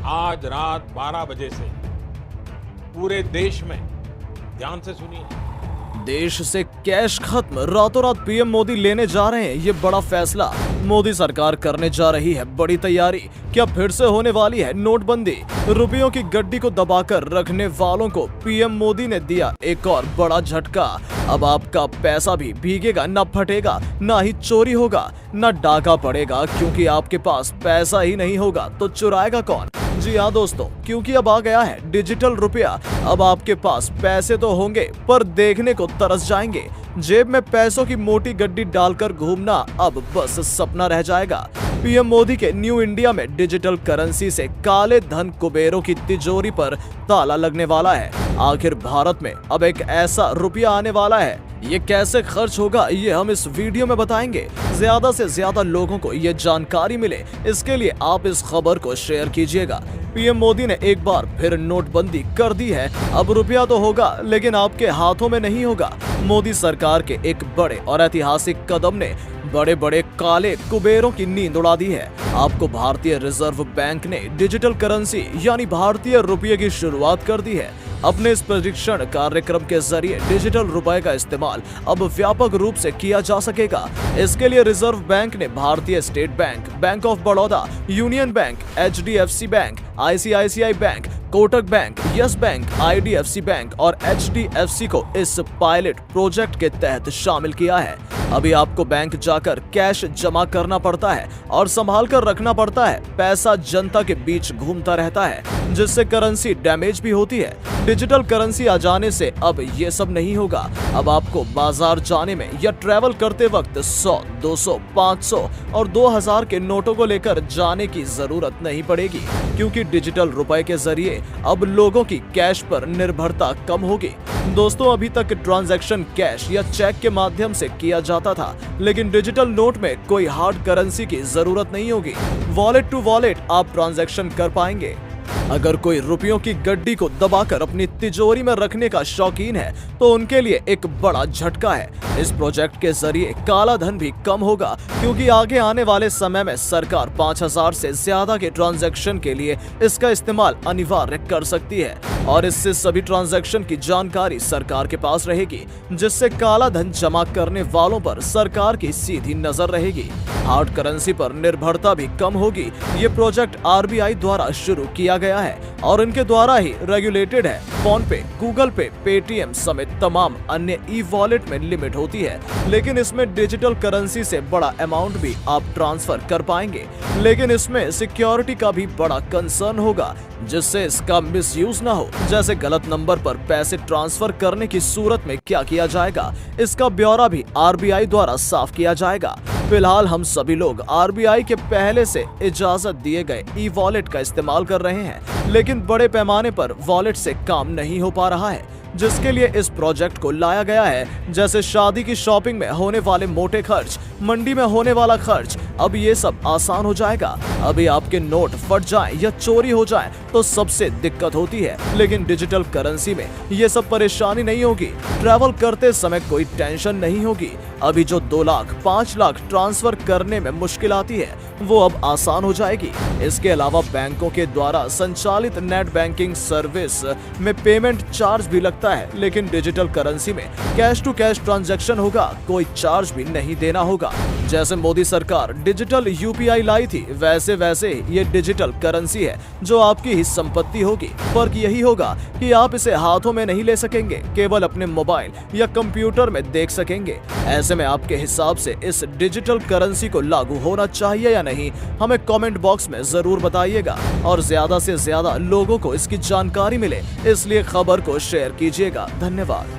आज रात 12 बजे से पूरे देश में ध्यान से सुनिए। देश से कैश खत्म, रातों रात पीएम मोदी लेने जा रहे हैं ये बड़ा फैसला। मोदी सरकार करने जा रही है बड़ी तैयारी। क्या फिर से होने वाली है नोटबंदी? रुपयों की गड्डी को दबाकर रखने वालों को पीएम मोदी ने दिया एक और बड़ा झटका। अब आपका पैसा भी भीगेगा, ना फटेगा, ना ही चोरी होगा, ना डाका पड़ेगा, क्योंकि आपके पास पैसा ही नहीं होगा तो चुराएगा कौन? जी हाँ दोस्तों, क्योंकि अब आ गया है डिजिटल रुपया। अब आपके पास पैसे तो होंगे पर देखने को तरस जाएंगे। जेब में पैसों की मोटी गड्डी डालकर घूमना अब बस सपना रह जाएगा। पीएम मोदी के न्यू इंडिया में डिजिटल करेंसी से काले धन कुबेरों की तिजोरी पर ताला लगने वाला है। आखिर भारत में अब एक ऐसा रुपया आने वाला है, ये कैसे खर्च होगा ये हम इस वीडियो में बताएंगे। ज्यादा से ज्यादा लोगों को ये जानकारी मिले, इसके लिए आप इस खबर को शेयर कीजिएगा। पीएम मोदी ने एक बार फिर नोटबंदी कर दी है। अब रुपया तो होगा लेकिन आपके हाथों में नहीं होगा। मोदी सरकार के एक बड़े और ऐतिहासिक कदम ने बड़े बड़े काले कुबेरों की नींद उड़ा दी है। आपको भारतीय रिजर्व बैंक ने डिजिटल करेंसी यानी भारतीय रुपये की शुरुआत कर दी है। अपने इस प्रशिक्षण कार्यक्रम के जरिए डिजिटल रुपए का इस्तेमाल अब व्यापक रूप से किया जा सकेगा। इसके लिए रिजर्व बैंक ने भारतीय state bank, bank of Baroda, union bank, HDFC bank, ICICI bank, Kotak bank, yes bank, IDFC bank और HDFC को इस पायलट प्रोजेक्ट के तहत शामिल किया है। अभी आपको बैंक जाकर कैश जमा करना पड़ता है और संभाल कर रखना पड़ता है। पैसा जनता के बीच घूमता रहता है जिससे करेंसी डैमेज भी होती है। डिजिटल करेंसी आ जाने से अब ये सब नहीं होगा। अब आपको बाजार जाने में या ट्रैवल करते वक्त 100, 200, 500 और 2000 के नोटों को लेकर जाने की जरूरत नहीं पड़ेगी, क्योंकि डिजिटल रुपए के जरिए अब लोगों की कैश पर निर्भरता कम होगी। दोस्तों, अभी तक ट्रांजैक्शन कैश या चेक के माध्यम से किया जाता था, लेकिन डिजिटल नोट में कोई हार्ड करेंसी की जरूरत नहीं होगी। वॉलेट टू वॉलेट आप ट्रांजैक्शन कर पाएंगे। अगर कोई रुपयों की गड्डी को दबाकर अपनी तिजोरी में रखने का शौकीन है तो उनके लिए एक बड़ा झटका है। इस प्रोजेक्ट के जरिए काला धन भी कम होगा, क्योंकि आगे आने वाले समय में सरकार 5000 से ज्यादा के ट्रांजैक्शन के लिए इसका इस्तेमाल अनिवार्य कर सकती है और इससे सभी ट्रांजैक्शन की जानकारी सरकार के पास रहेगी, जिससे काला धन जमा करने वालों पर सरकार की सीधी नजर रहेगी। हार्ड करेंसी पर निर्भरता भी कम होगी। ये प्रोजेक्ट RBI द्वारा शुरू किया गया है और इनके द्वारा ही रेगुलेटेड है। फोन पे, गूगल पे, पेटीएम समेत तमाम अन्य ई-वॉलेट में लिमिट होती है, लेकिन इसमें डिजिटल करेंसी से बड़ा अमाउंट भी आप ट्रांसफर कर पाएंगे। लेकिन इसमें सिक्योरिटी का भी बड़ा कंसर्न होगा, जिससे इसका मिसयूज ना हो। जैसे गलत नंबर पर पैसे ट्रांसफर करने की सूरत में क्या किया जाएगा, इसका ब्यौरा भी RBI द्वारा साफ किया जाएगा। फिलहाल हम सभी लोग RBI के पहले से इजाजत दिए गए ई-वॉलेट का इस्तेमाल कर रहे हैं, लेकिन बड़े पैमाने पर वॉलेट से काम नहीं हो पा रहा है, जिसके लिए इस प्रोजेक्ट को लाया गया है। जैसे शादी की शॉपिंग में होने वाले मोटे खर्च, मंडी में होने वाला खर्च, अब ये सब आसान हो जाएगा। अभी आपके नोट फट जाएं या चोरी हो जाएं तो सबसे दिक्कत होती है, लेकिन डिजिटल करेंसी में ये सब परेशानी नहीं होगी। ट्रैवल करते समय कोई टेंशन नहीं होगी। अभी जो 2 लाख, 5 लाख ट्रांसफर करने में मुश्किल आती है वो अब आसान हो जाएगी। इसके अलावा बैंकों के द्वारा संचालित नेट बैंकिंग सर्विस में पेमेंट चार्ज भी लगता है, लेकिन डिजिटल करेंसी में कैश टू कैश ट्रांजैक्शन होगा, कोई चार्ज भी नहीं देना होगा। जैसे मोदी सरकार डिजिटल UPI लाई थी, वैसे ये डिजिटल करेंसी है जो आपकी ही संपत्ति होगी। फर्क यही होगा कि आप इसे हाथों में नहीं ले सकेंगे, केवल अपने मोबाइल या कंप्यूटर में देख सकेंगे। ऐसे में आपके हिसाब से इस डिजिटल करेंसी को लागू होना चाहिए या नहीं, हमें कमेंट बॉक्स में जरूर बताइएगा और ज्यादा से ज्यादा लोगों को इसकी जानकारी मिले, इसलिए खबर को शेयर कीजिएगा। धन्यवाद।